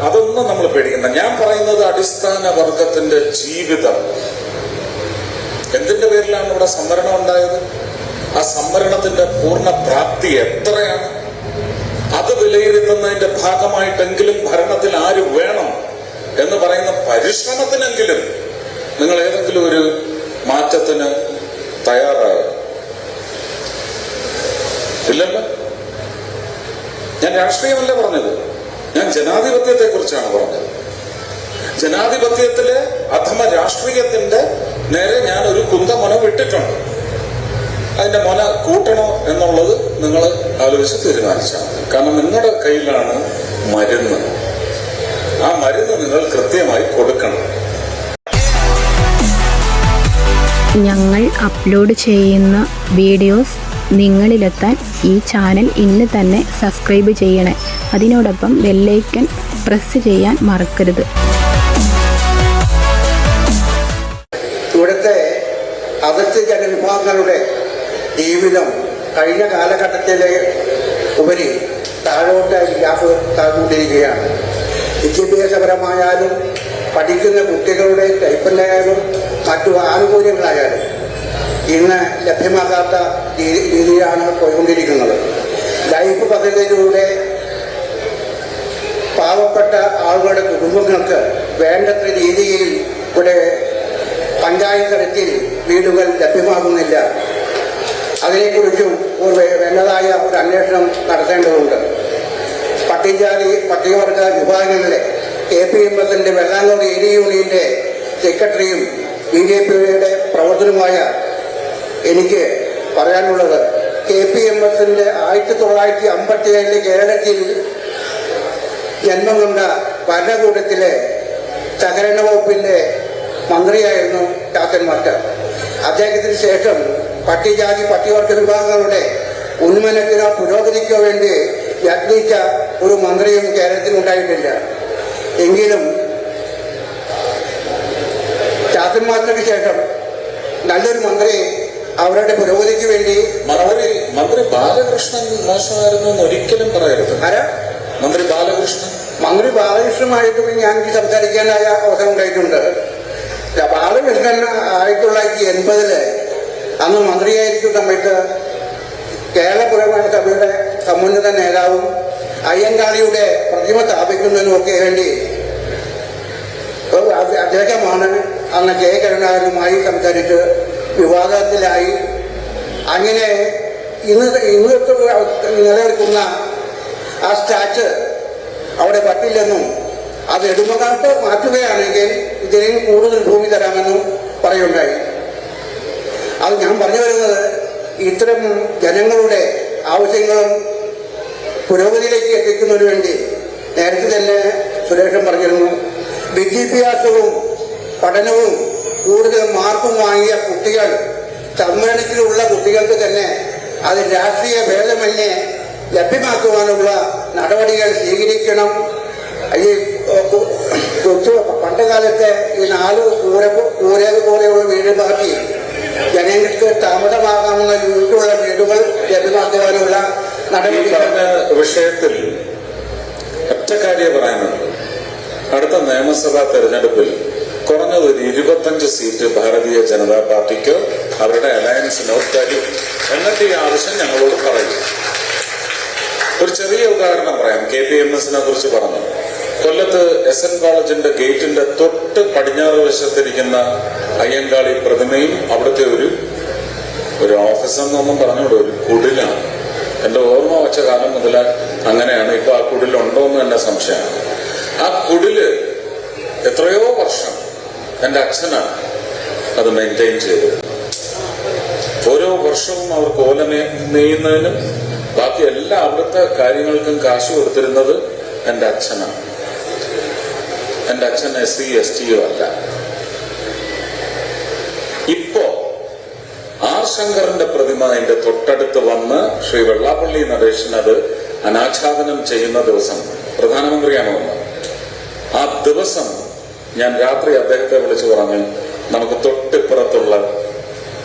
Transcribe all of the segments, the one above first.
അതൊന്നും നമ്മൾ പേടിക്കണ്ട. ഞാൻ പറയുന്നത് അടിസ്ഥാന വർഗത്തിന്റെ ജീവിതം. എന്തിന്റെ പേരിലാണ് ഇവിടെ സംവരണം ഉണ്ടായത്? ആ സംവരണത്തിന്റെ പൂർണ്ണ പ്രാപ്തി എത്രയാണ്? അത് വിലയിരുത്തുന്നതിന്റെ ഭാഗമായിട്ടെങ്കിലും ഭരണത്തിൽ ആര് വേണം എന്ന് പറയുന്ന പരിശ്രമത്തിനെങ്കിലും നിങ്ങൾ ഏതെങ്കിലും ഒരു മാറ്റത്തിന് തയ്യാറായോ? ഇല്ലല്ലോ. ഞാൻ രാഷ്ട്രീയമല്ല പറഞ്ഞത്, ഞാൻ ജനാധിപത്യത്തെ കുറിച്ചാണ് പറഞ്ഞത്. ജനാധിപത്യത്തിലെ അധമ രാഷ്ട്രീയത്തിന്റെ നേരെ ഞാൻ ഒരു കുന്തമൊന വിട്ടിട്ടുണ്ട്. അതിന്റെ മുന കൂട്ടണോ എന്നുള്ളത് നിങ്ങൾ ആലോചിച്ച് തീരുമാനിച്ചാൽ മതി. കാരണം നിങ്ങളുടെ കയ്യിലാണ് മരുന്ന്. ആ മരുന്ന് നിങ്ങൾ കൃത്യമായി കൊടുക്കണം. ഞങ്ങൾ അപ്ലോഡ് ചെയ്യുന്ന വീഡിയോസ് നിങ്ങളിലെത്താൻ ഈ ചാനൽ ഇന്ന് തന്നെ സബ്സ്ക്രൈബ് ചെയ്യണേ. അതിനോടൊപ്പം ബെല്ലൈക്കൺ പ്രസ് ചെയ്യാൻ മറക്കരുത്. ഇവിടുത്തെ അതിർത്തി ജനവിഭാഗങ്ങളുടെ ജീവിതം കഴിഞ്ഞ കാലഘട്ടത്തിലെ ഉപരി താഴ്ന്നുകൊണ്ടിരിക്കുകയാണ്. വിദ്യാഭ്യാസപരമായാലും പഠിക്കുന്ന കുട്ടികളുടെ കൈപ്പല്ലായാലും മറ്റു ആനുകൂല്യങ്ങളായാലും ഇന്ന് ലഭ്യമാകാത്ത രീതിയാണ് പോയിക്കൊണ്ടിരിക്കുന്നത്. ലൈഫ് പദ്ധതിയിലൂടെ പാവപ്പെട്ട ആളുകളുടെ കുടുംബങ്ങൾക്ക് വേണ്ടത്ര രീതിയിൽ ഇവിടെ പഞ്ചായത്ത് തലത്തിൽ വീടുകൾ ലഭ്യമാകുന്നില്ല. അതിനെക്കുറിച്ചും വേണ്ടതായ ഒരു അന്വേഷണം നടത്തേണ്ടതുണ്ട്. പട്ടികജാതി പട്ടികവർഗ വിഭാഗങ്ങളിലെ KPMSന്റെ വെള്ളാങ്കോട് ഏരിയ യൂണിയന്റെ സെക്രട്ടറിയും BJPയുടെ പ്രവർത്തനവുമായ എനിക്ക് പറയാനുള്ളത്, KPMSന്റെ 1957 കേരളത്തിൽ ജന്മം കൊണ്ട ഭരണകൂടത്തിലെ സഹകരണ വകുപ്പിന്റെ മന്ത്രിയായിരുന്നു ചാത്തൻ മാസ്റ്റർ. അദ്ദേഹത്തിന് ശേഷം പട്ടികജാതി പട്ടികവർഗ വിഭാഗങ്ങളുടെ ഉന്മനത്തിനോ പുരോഗതിക്കോ വേണ്ടി യത്നിച്ച ഒരു മന്ത്രിയും കേരളത്തിൽ ഉണ്ടായിട്ടില്ല. എങ്കിലും ചാത്തൻ മാസ്റ്റർക്ക് ശേഷം നല്ലൊരു മന്ത്രി അവരുടെ പുരോഗതിക്ക് വേണ്ടി മന്ത്രി ബാലകൃഷ്ണൻ മോശമായിരുന്നു എന്ന് ഒരിക്കലും പറയരുത്. ആരാ? മന്ത്രി ബാലകൃഷ്ണൻ. മന്ത്രി ബാലകൃഷ്ണനുമായിട്ട് ഞാൻ സംസാരിക്കാനായ അവസരം ഉണ്ടായിട്ടുണ്ട്. ബാലകൃഷ്ണൻ 1980 അന്ന് മന്ത്രിയായിരിക്കും സമയത്ത് കേരള പുരമാന സഭയുടെ സമുന്നത നേതാവും അയ്യങ്കാളിയുടെ പ്രതിമ സ്ഥാപിക്കുന്നതിനുമൊക്കെ വേണ്ടി അദ്ദേഹമാണ് അന്ന് K. കരുണാകരനുമായി സംസാരിച്ച് വിവാദത്തിലായി. അങ്ങനെ ഇന്നത്തെ നിലനിൽക്കുന്ന ആ സ്റ്റാച്ച് അവിടെ പറ്റില്ലെന്നും അത് എടുമകാലത്ത് മാറ്റുകയാണെങ്കിൽ ഇതിനും കൂടുതൽ ഭൂമി തരാമെന്നും പറയുണ്ടായി. അത് ഞാൻ പറഞ്ഞു വരുന്നത്, ഇത്തരം ജനങ്ങളുടെ ആവശ്യങ്ങളും പുരോഗതിയിലേക്ക് എത്തിക്കുന്നതിന് വേണ്ടി നേരത്തെ തന്നെ സുരേഷൻ പറഞ്ഞിരുന്നു, വിദ്യാഭ്യാസവും പഠനവും കൂടുതൽ മാർക്കും വാങ്ങിയ കുട്ടികൾ, സംവരണത്തിലുള്ള കുട്ടികൾക്ക് തന്നെ അത് രാഷ്ട്രീയ ഭേദമന്യേ ലഭ്യമാക്കുവാനുള്ള നടപടികൾ സ്വീകരിക്കണം. ഈ പണ്ട് കാലത്തെ ഈ 4 കൂര പോലെയുള്ള വീട് മാറ്റി ജനങ്ങൾക്ക് താമസമാകാവുന്ന വീട്ടുള്ള വീടുകൾ ലഭ്യമാക്കുവാനുള്ള നടപടികൾ. വിഷയത്തിൽ ഒറ്റ കാര്യം പറയാനുണ്ട്. അടുത്ത നിയമസഭാ തെരഞ്ഞെടുപ്പിൽ കുറഞ്ഞത് ഒരു 25 സീറ്റ് ഭാരതീയ ജനതാ പാർട്ടിക്ക് അവരുടെ അലയൻസിനോ തരും. എന്നിട്ട് ഈ ആവശ്യം ഞങ്ങളോട് പറയും. ഒരു ചെറിയ ഉദാഹരണം പറയാം. KPMSനെ കുറിച്ച് പറഞ്ഞു. കൊല്ലത്ത് SN കോളേജിന്റെ ഗേറ്റിന്റെ തൊട്ട് പടിഞ്ഞാറ് വശത്തിരിക്കുന്ന അയ്യങ്കാളി പ്രതിമയും അവിടുത്തെ ഒരു ഓഫീസെന്നൊന്നും പറഞ്ഞോളൂ, ഒരു കുടിലാണ്. എന്റെ ഓർമ്മ വെച്ച കാലം മുതൽ അങ്ങനെയാണ്. ഇപ്പൊ ആ കുടിലുണ്ടോ എന്ന് തന്നെ സംശയമാണ്. ആ കുടില് എത്രയോ വർഷം എൻ്റെ അച്ഛനാണ് അത് മെയിൻറ്റെയിൻ ചെയ്തത്. ഓരോ വർഷവും അവർക്ക് ഓല നെയ്യുന്നതിനും ബാക്കി എല്ലാ അവിടുത്തെ കാര്യങ്ങൾക്കും കാശ് കൊടുത്തിരുന്നത് എൻ്റെ അച്ഛനാണ്. എൻ്റെ അച്ഛൻ SC ST അല്ല. ഇപ്പോ R. ശങ്കറിന്റെ പ്രതിമ അതിന്റെ തൊട്ടടുത്ത് വന്ന് ശ്രീ വെള്ളാപ്പള്ളി നടേശൻ അത് അനാച്ഛാദനം ചെയ്യുന്ന ദിവസം പ്രധാനമന്ത്രിയാണ് വന്നത്. ആ ദിവസം ഞാൻ രാത്രി അദ്ദേഹത്തെ വിളിച്ചു പറഞ്ഞു, നമുക്ക് തൊട്ടിപ്പുറത്തുള്ള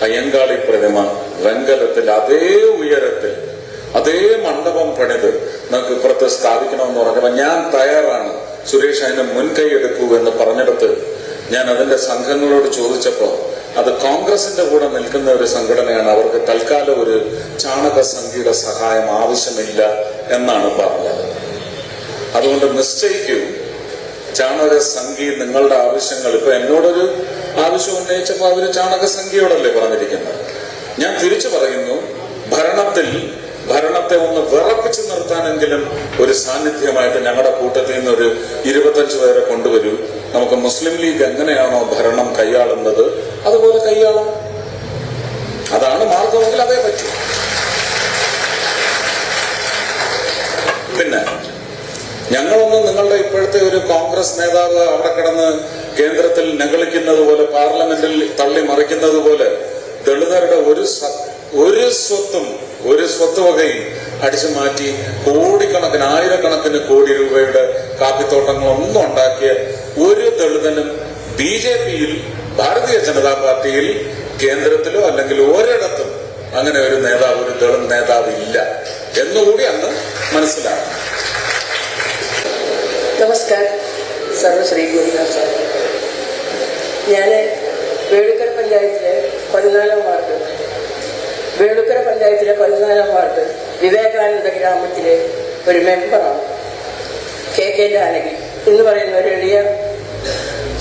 അയ്യങ്കാളി പ്രതിമ വെങ്കലത്തിൽ അതേ ഉയരത്തിൽ അതേ മണ്ഡപം പണിത് നമുക്ക് ഇപ്പുറത്ത് സ്ഥാപിക്കണമെന്ന് പറഞ്ഞപ്പോൾ ഞാൻ തയ്യാറാണ്, സുരേഷ് അതിന് മുൻകൈ എടുക്കൂ എന്ന് പറഞ്ഞെടുത്ത് ഞാൻ അതിന്റെ സംഘങ്ങളോട് ചോദിച്ചപ്പോൾ അത് കോൺഗ്രസിന്റെ കൂടെ നിൽക്കുന്ന ഒരു സംഘടനയാണ്, അവർക്ക് തൽക്കാലം ഒരു ചാണക സംഖ്യയുടെ സഹായം ആവശ്യമില്ല എന്നാണ് പറഞ്ഞത്. അതുകൊണ്ട് നിശ്ചയിക്കൂ, ചാണക സംഖ്യ നിങ്ങളുടെ ആവശ്യങ്ങൾ. ഇപ്പൊ എന്നോടൊരു ആവശ്യം ഉന്നയിച്ചപ്പോൾ അവര് ചാണക സംഖ്യയോടല്ലേ പറഞ്ഞിരിക്കുന്നത്. ഞാൻ തിരിച്ചു പറയുന്നു, ഭരണത്തെ ഒന്ന് വിറപ്പിച്ചു നിർത്താനെങ്കിലും ഒരു സാന്നിധ്യമായിട്ട് ഞങ്ങളുടെ കൂട്ടത്തിൽ നിന്ന് ഒരു 25 പേരെ കൊണ്ടുവരൂ. നമുക്ക് മുസ്ലിം ലീഗ് എങ്ങനെയാണോ ഭരണം കൈയാളുന്നത് അതുപോലെ കൈയാളാം. അതാണ് മാർഗമെങ്കിൽ അതേ പറ്റൂ. പിന്നെ ഞങ്ങളൊന്നും നിങ്ങളുടെ ഇപ്പോഴത്തെ ഒരു കോൺഗ്രസ് നേതാവ് അവിടെ കിടന്ന് കേന്ദ്രത്തിൽ നകളിക്കുന്നത് പോലെ, പാർലമെന്റിൽ തള്ളി മറിക്കുന്നത് പോലെ ദളിതരുടെ ഒരു സ്വത്ത് വകയും അടിച്ചു മാറ്റി കോടിക്കണക്കിന്, ആയിരക്കണക്കിന് കോടി രൂപയുടെ കാപ്പിത്തോട്ടങ്ങളൊന്നും ഉണ്ടാക്കിയ ഒരു ദളിതനും BJP-യിൽ, ഭാരതീയ ജനതാ പാർട്ടിയിൽ, കേന്ദ്രത്തിലോ അല്ലെങ്കിൽ ഒരിടത്തും അങ്ങനെ ഒരു നേതാവ്, ഒരു ദളിത് നേതാവ് ഇല്ല എന്നുകൂടി അന്ന് മനസ്സിലാക്കണം. നമസ്കാരം. സർവശ്രീ ഗുരുനാഥ് സാർ. ഞാൻ വേളുക്കര പഞ്ചായത്തിലെ 14 വാർഡ് വിവേകാനന്ദ ഗ്രാമത്തിലെ ഒരു മെമ്പറാണ്. KK ജാനകി എന്ന് പറയുന്ന ഒരു എളിയ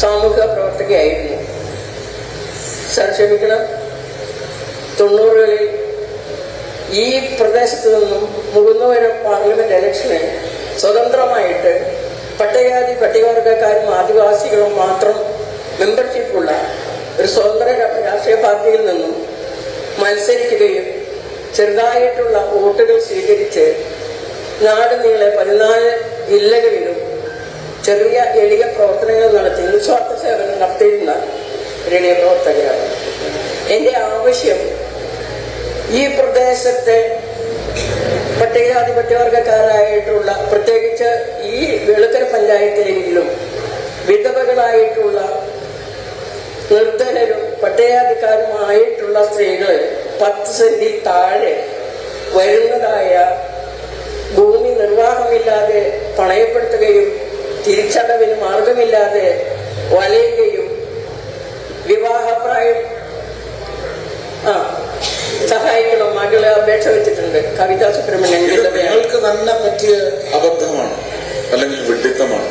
സാമൂഹിക പ്രവർത്തകയായിരുന്നു. സാർ ക്ഷമിക്കണം, 90കളിൽ ഈ പ്രദേശത്ത് നിന്നും മുകുന്ദപുരം പാർലമെന്റ് ഇലക്ഷന് സ്വതന്ത്രമായിട്ട് പട്ടികവർഗക്കാരും ആദിവാസികളും മാത്രം മെമ്പർഷിപ്പുള്ള ഒരു സ്വതന്ത്ര രാഷ്ട്രീയ പാർട്ടിയിൽ നിന്നും മത്സരിക്കുകയും ചെറുതായിട്ടുള്ള വോട്ടുകൾ സ്വീകരിച്ച് നാട് നീളെ 14 ജില്ലകളിലും ചെറിയ എളിയ പ്രവർത്തനങ്ങൾ നടത്തി നിസ്വാർത്ഥ സേവനം നടത്തിയിരുന്ന ഒരു എളിയ പ്രവർത്തകയാണ്. എൻ്റെ ആവശ്യം ഈ പ്രദേശത്തെ പട്ടികവർഗക്കാരായിട്ടുള്ള, പ്രത്യേകിച്ച് ഈ വെളുക്കര പഞ്ചായത്തിലെങ്കിലും വിധവകളായിട്ടുള്ള, നിർധനരും പട്ടികജാതിക്കാരുമായിട്ടുള്ള സ്ത്രീകൾ 10 സെന്റിൽ താഴെ വരുന്നതായ ഭൂമി നിർവാഹമില്ലാതെ പണയപ്പെടുത്തുകയും തിരിച്ചടവിന് മാർഗമില്ലാതെ വലയുകയും വിവാഹപ്രായം സഹായിക്കണം. മകളെ അപേക്ഷ വെച്ചിട്ടുണ്ട്. കവിതാ സുബ്രഹ്മണ്യൻ. നിങ്ങൾക്ക് തന്നെ പറ്റിയ അബദ്ധമാണ് അല്ലെങ്കിൽ വിഡ്ഢിത്തമാണ്.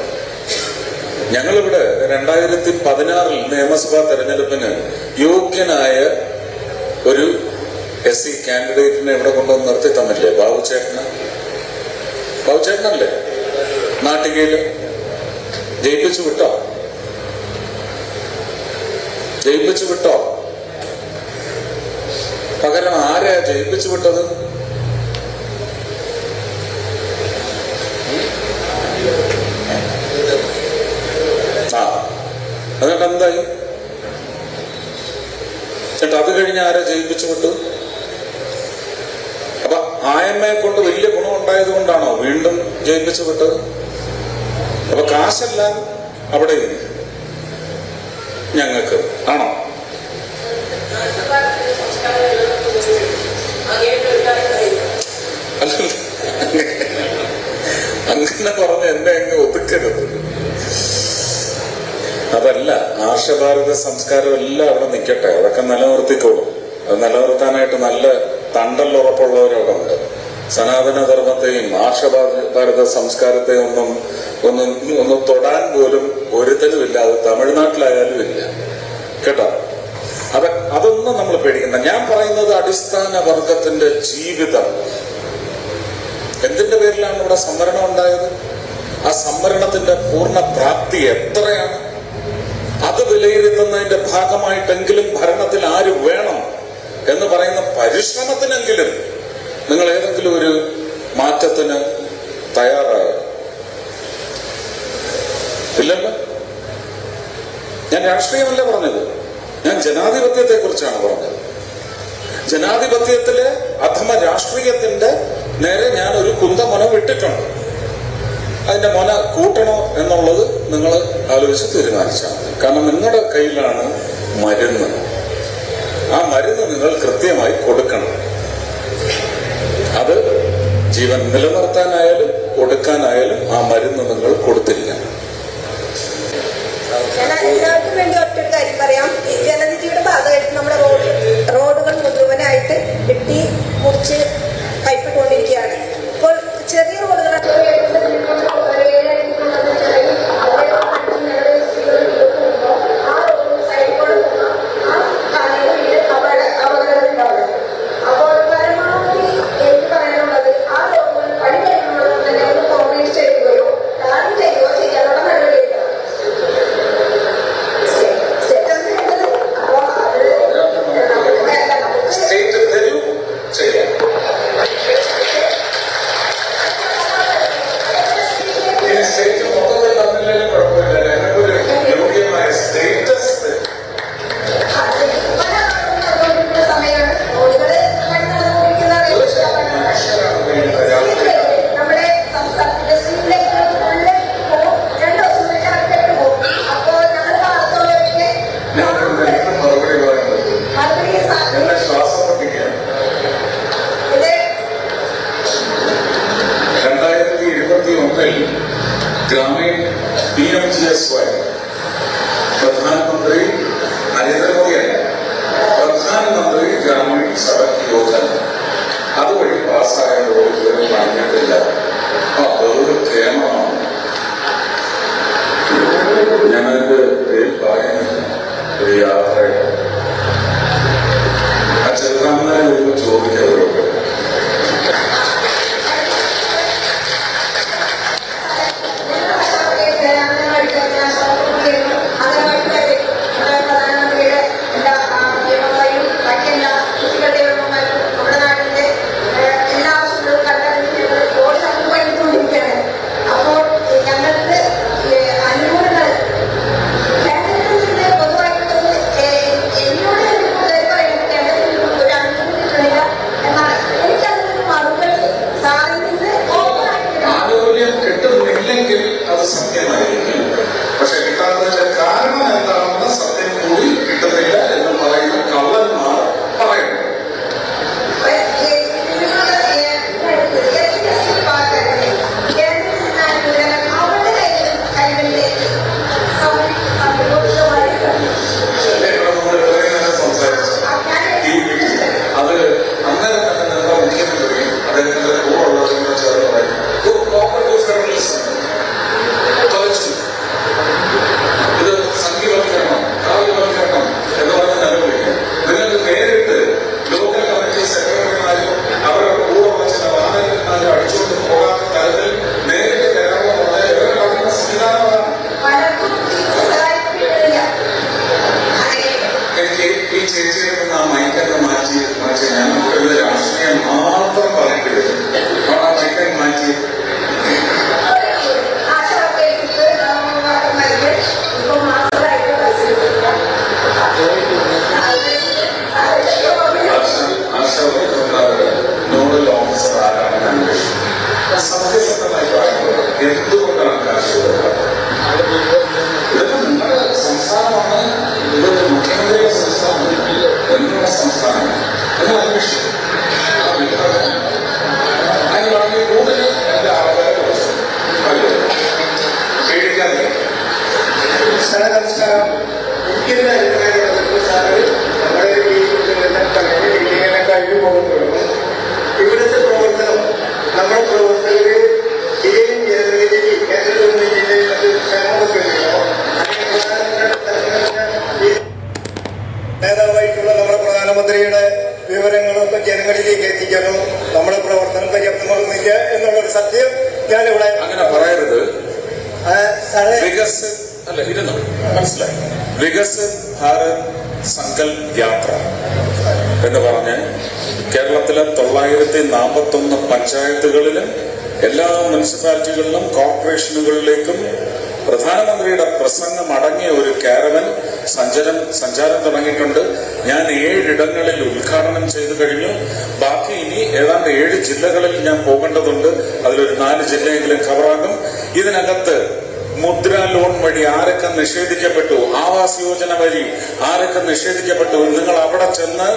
ഞങ്ങളിവിടെ 2016 നിയമസഭാ തെരഞ്ഞെടുപ്പിന് യോഗ്യനായ ഒരു SC കാൻഡിഡേറ്റിനെ ഇവിടെ കൊണ്ടുവന്ന് നിർത്തി തന്നില്ലേ? ബാബുചേട്ടനല്ലേ നാട്ടികയില്? ജയിപ്പിച്ചു വിട്ടോ? പകരം ആരെയാ ജയിപ്പിച്ചു വിട്ടത്? എന്നിട്ട് എന്തായി? എന്നിട്ട് അത് കഴിഞ്ഞ് ആരെ ജയിപ്പിച്ചു വിട്ടു? അപ്പൊ ആയമ്മയെ കൊണ്ട് വലിയ ഗുണം ഉണ്ടായത് കൊണ്ടാണോ വീണ്ടും ജയിപ്പിച്ചു വിട്ടത്? അപ്പൊ കാശെല്ലാം അവിടെ ഞങ്ങൾക്ക് ആണോ? അങ്ങനെ പറഞ്ഞ് എന്നെ അങ്ങ് ഒതുക്കരുത്. അതല്ല, ആർഷഭാരത സംസ്കാരം എല്ലാം അവിടെ നിൽക്കട്ടെ, അതൊക്കെ നിലനിർത്തിക്കോളും. അത് നിലനിർത്താനായിട്ട് നല്ല തണ്ടല്ലുറപ്പുള്ളവരവിടെ ഉണ്ട്. സനാതന ധർമ്മത്തെയും ആർഷഭാരത സംസ്കാരത്തെയും ഒന്നും തൊടാൻ പോലും ഒരുത്തലുമില്ല. അത് തമിഴ്നാട്ടിലായാലും ഇല്ല കേട്ടോ. അതൊന്നും നമ്മൾ പേടിക്കണ്ട. ഞാൻ പറയുന്നത് അടിസ്ഥാന വർഗത്തിന്റെ ജീവിതം. എന്തിന്റെ പേരിലാണ് ഇവിടെ സംവരണം ഉണ്ടായത്? ആ സംവരണത്തിന്റെ പൂർണ്ണ പ്രാപ്തി എത്രയാണ്? അത് വിലയിരുത്തുന്നതിന്റെ ഭാഗമായിട്ടെങ്കിലും ഭരണത്തിൽ ആര് വേണം എന്ന് പറയുന്ന പരിശ്രമത്തിനെങ്കിലും നിങ്ങൾ ഏതെങ്കിലും ഒരു മാറ്റത്തിന് തയ്യാറായോ? ഇല്ലല്ലോ. ഞാൻ രാഷ്ട്രീയമല്ല പറഞ്ഞത്, ഞാൻ ജനാധിപത്യത്തെ കുറിച്ചാണ് പറഞ്ഞത്. ജനാധിപത്യത്തിലെ അധമ രാഷ്ട്രീയത്തിന്റെ നേരെ ഞാൻ ഒരു കുന്തമൊന വിട്ടിട്ടുണ്ട്. അതിന്റെ മൊന കൂട്ടണോ എന്നുള്ളത് നിങ്ങൾ ആലോചിച്ച് തീരുമാനിച്ചാൽ മതി. കാരണം നിങ്ങളുടെ കയ്യിലാണ് മരുന്ന്. ആ മരുന്ന് നിങ്ങൾ കൃത്യമായി കൊടുക്കണം. അത് ജീവൻ നിലനിർത്താനായാലും കൊടുക്കാനായാലും ആ മരുന്ന് നിങ്ങൾ കൊടുത്തില്ല. PMGSY പ്രധാനമന്ത്രി നരേന്ദ്രമോദിയല്ല, പ്രധാനമന്ത്രി ഗ്രാമീൺ സഡക് യോജന അതുവഴി പാസ്സായ റോഡ് ഇതുവരെ പറഞ്ഞിട്ടില്ല. അതൊരു ക്ഷേമമാണ്. ഞാനതിന്റെ പേര് പറയുന്നില്ല. ഒരു യാത്രയാണ്. ആ ചെറുതാമനെ വരുമ്പോൾ ചോദിക്കവരോട് സത്യമായിരിക്കും. പക്ഷെ കിട്ടാത്തതിന്റെ കാരണം എന്താണെന്ന് സത്യം കൂടി കിട്ടുന്നില്ല എന്ന് പറയുന്ന കള്ളന്മാർ പറയുന്നു. അത് അന്നേരം തന്നെ നിങ്ങളുടെ മുഖ്യമന്ത്രിയും അദ്ദേഹത്തിന്റെ കൂടെ ഉള്ളവരും ചേർന്ന് പറയും ഇത് സംഘീവൽക്കരണം, കാവ്യവൽക്കരണം എന്ന് പറഞ്ഞ് നിലവിളിക്കും. നിങ്ങൾക്ക് നേരിട്ട് ലോക്കൽ കമ്മിറ്റി സെക്രട്ടറിമാരും അവരുടെ കൂടെ ഉള്ള ചില വാഹനന്മാരും അടിച്ചുകൊണ്ട് പോകാത്ത തരത്തിൽ നേരിട്ട് കയറാനുള്ള ഇവരുടെ കളിക്കുന്ന സംവിധാനമാണ്. എനിക്ക് ഈ ചേച്ചിയിൽ നിന്ന് ആ മൈക്കൊക്കെ മാറ്റി ഞാൻ ഇവിടെ രാഷ്ട്രീയം മാത്രം പറയേണ്ടി ആ മൈക്കൻ മാറ്റി നോഡൽ ഓഫീസർ ആരാണെന്ന് അന്വേഷിക്കും. സത്യസന്ധമായി പറയുന്നത് എന്തുകൊണ്ടാണ് കാശ് ഇതൊക്കെ നിങ്ങളുടെ സംസ്ഥാനമാണ്, ഇതൊരു മുഖ്യമന്ത്രിയുടെ സംസ്ഥാനമാണ്, എന്നുള്ള സംസ്ഥാനമാണ് എന്ന് അന്വേഷിക്കും. അതിനാണെങ്കിൽ കൂടുതൽ എന്റെ ആൾക്കാരെ പേടിക്കാതെ സാറേ നമസ്കാരം. എനിക്കൊരു അഭിപ്രായമുള്ളത് സാറ് നമ്മുടെ ഈ കഴിഞ്ഞു പോകുമ്പോഴും ഇവിടുത്തെ പ്രവർത്തനം നമ്മുടെ പ്രവർത്തകര് ജില്ലയും ജനങ്ങളിലേക്ക് കേരളത്തിൽ ജില്ലയിൽ നേതാവായിട്ടുള്ള നമ്മുടെ പ്രധാനമന്ത്രിയുടെ വിവരങ്ങളൊക്കെ ജനങ്ങളിലേക്ക് എത്തിക്കണം. നമ്മുടെ പ്രവർത്തനം പര്യാപ്തമാകുന്നില്ല എന്നുള്ളൊരു സത്യം ഞാനിവിടെ അങ്ങനെ പറയരുത്. സാറേ മനസ്സിലായി. വികസിത് ഭാരത് സങ്കൽപ് യാത്ര എന്ന് പറഞ്ഞ് കേരളത്തിലെ 941 പഞ്ചായത്തുകളിലും എല്ലാ മുനിസിപ്പാലിറ്റികളിലും കോർപ്പറേഷനുകളിലേക്കും പ്രധാനമന്ത്രിയുടെ പ്രസംഗം അടങ്ങിയ ഒരു കാരവൻ സഞ്ചാരം തുടങ്ങിയിട്ടുണ്ട്. ഞാൻ 7 ഇടങ്ങളിൽ ഉദ്ഘാടനം ചെയ്തു കഴിഞ്ഞു. ബാക്കി ഇനി ഏതാണ്ട് 7 ജില്ലകളിൽ ഞാൻ പോകേണ്ടതുണ്ട്. അതിലൊരു 4 ജില്ലയെങ്കിലും കവറാകും. ഇതിനകത്ത് മുദ്ര ലോൺ വഴി ആരൊക്കെ നിഷേധിക്കപ്പെട്ടു, ആവാസ് യോജന വഴി ആരൊക്കെ നിഷേധിക്കപ്പെട്ടു, നിങ്ങൾ അവിടെ ചെന്ന്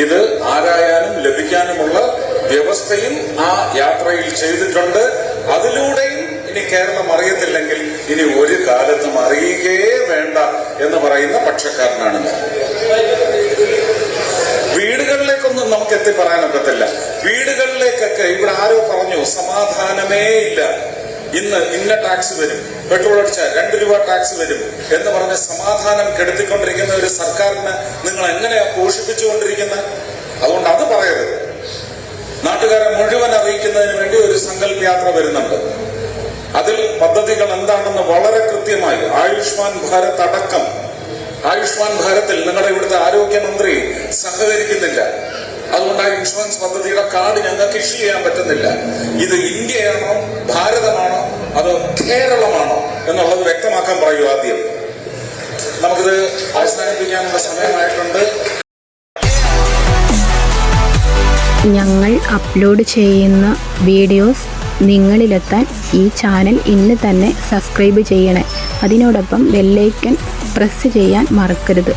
ഇത് ആരായാനും ലഭിക്കാനുമുള്ള വ്യവസ്ഥയും ആ യാത്രയിൽ ചെയ്തിട്ടുണ്ട്. അതിലൂടെയും ഇനി കേരളം അറിയത്തില്ലെങ്കിൽ ഇനി ഒരു കാലത്തും അറിയുകയേ വേണ്ട എന്ന് പറയുന്ന പക്ഷക്കാരനാണ് ഞാൻ. വീടുകളിലേക്കൊന്നും നമുക്ക് എത്തി പറയാനൊക്കത്തില്ല. വീടുകളിലേക്കൊക്കെ ഇവിടെ ആരോ പറഞ്ഞു സമാധാനമേ ഇല്ല, ഇന്ന് ഇന്ന ടാക്സ് വരും, പെട്രോൾ അടിച്ചാൽ 2 രൂപ ടാക്സ് വരും എന്ന് പറഞ്ഞ് സമാധാനം കെടുത്തിക്കൊണ്ടിരിക്കുന്ന ഒരു സർക്കാരിന് നിങ്ങൾ എങ്ങനെയാ പോഷിപ്പിച്ചുകൊണ്ടിരിക്കുന്നത്? അതുകൊണ്ട് അത് പറയരുത്. നാട്ടുകാരെ മുഴുവൻ അറിയിക്കുന്നതിന് വേണ്ടി ഒരു സങ്കല്പ് യാത്ര വരുന്നുണ്ട്. അതിൽ പദ്ധതികൾ എന്താണെന്ന് വളരെ കൃത്യമായി ആയുഷ്മാൻ ഭാരത് അടക്കം. ആയുഷ്മാൻ ഭാരത്തിൽ നിങ്ങളുടെ ഇവിടുത്തെ ആരോഗ്യമന്ത്രി സഹകരിക്കുന്നില്ല. അതുകൊണ്ട് ആ ഇൻഷുറൻസ് പദ്ധതിയുടെ കാർഡ് ഞങ്ങൾക്ക് ഇഷ്യൂ ചെയ്യാൻ പറ്റുന്നില്ല. ഇത് ഇന്ത്യയാണോ ഭാരതമാണോ അതോ കേരളമാണോ എന്നുള്ളത് വ്യക്തമാക്കാൻ പറയൂ. ആദ്യം നമുക്കിത് അവസാനിപ്പിക്കാനുള്ള സമയമായിട്ടുണ്ട്. ഞങ്ങൾ അപ്ലോഡ് ചെയ്യുന്ന വീഡിയോസ് നിങ്ങളിലെത്താൻ ഈ ചാനൽ ഇന്ന് തന്നെ സബ്സ്ക്രൈബ് ചെയ്യണേ. അതിനോടൊപ്പം ബെല്ലൈക്കൺ പ്രസ് ചെയ്യാൻ മറക്കരുത്.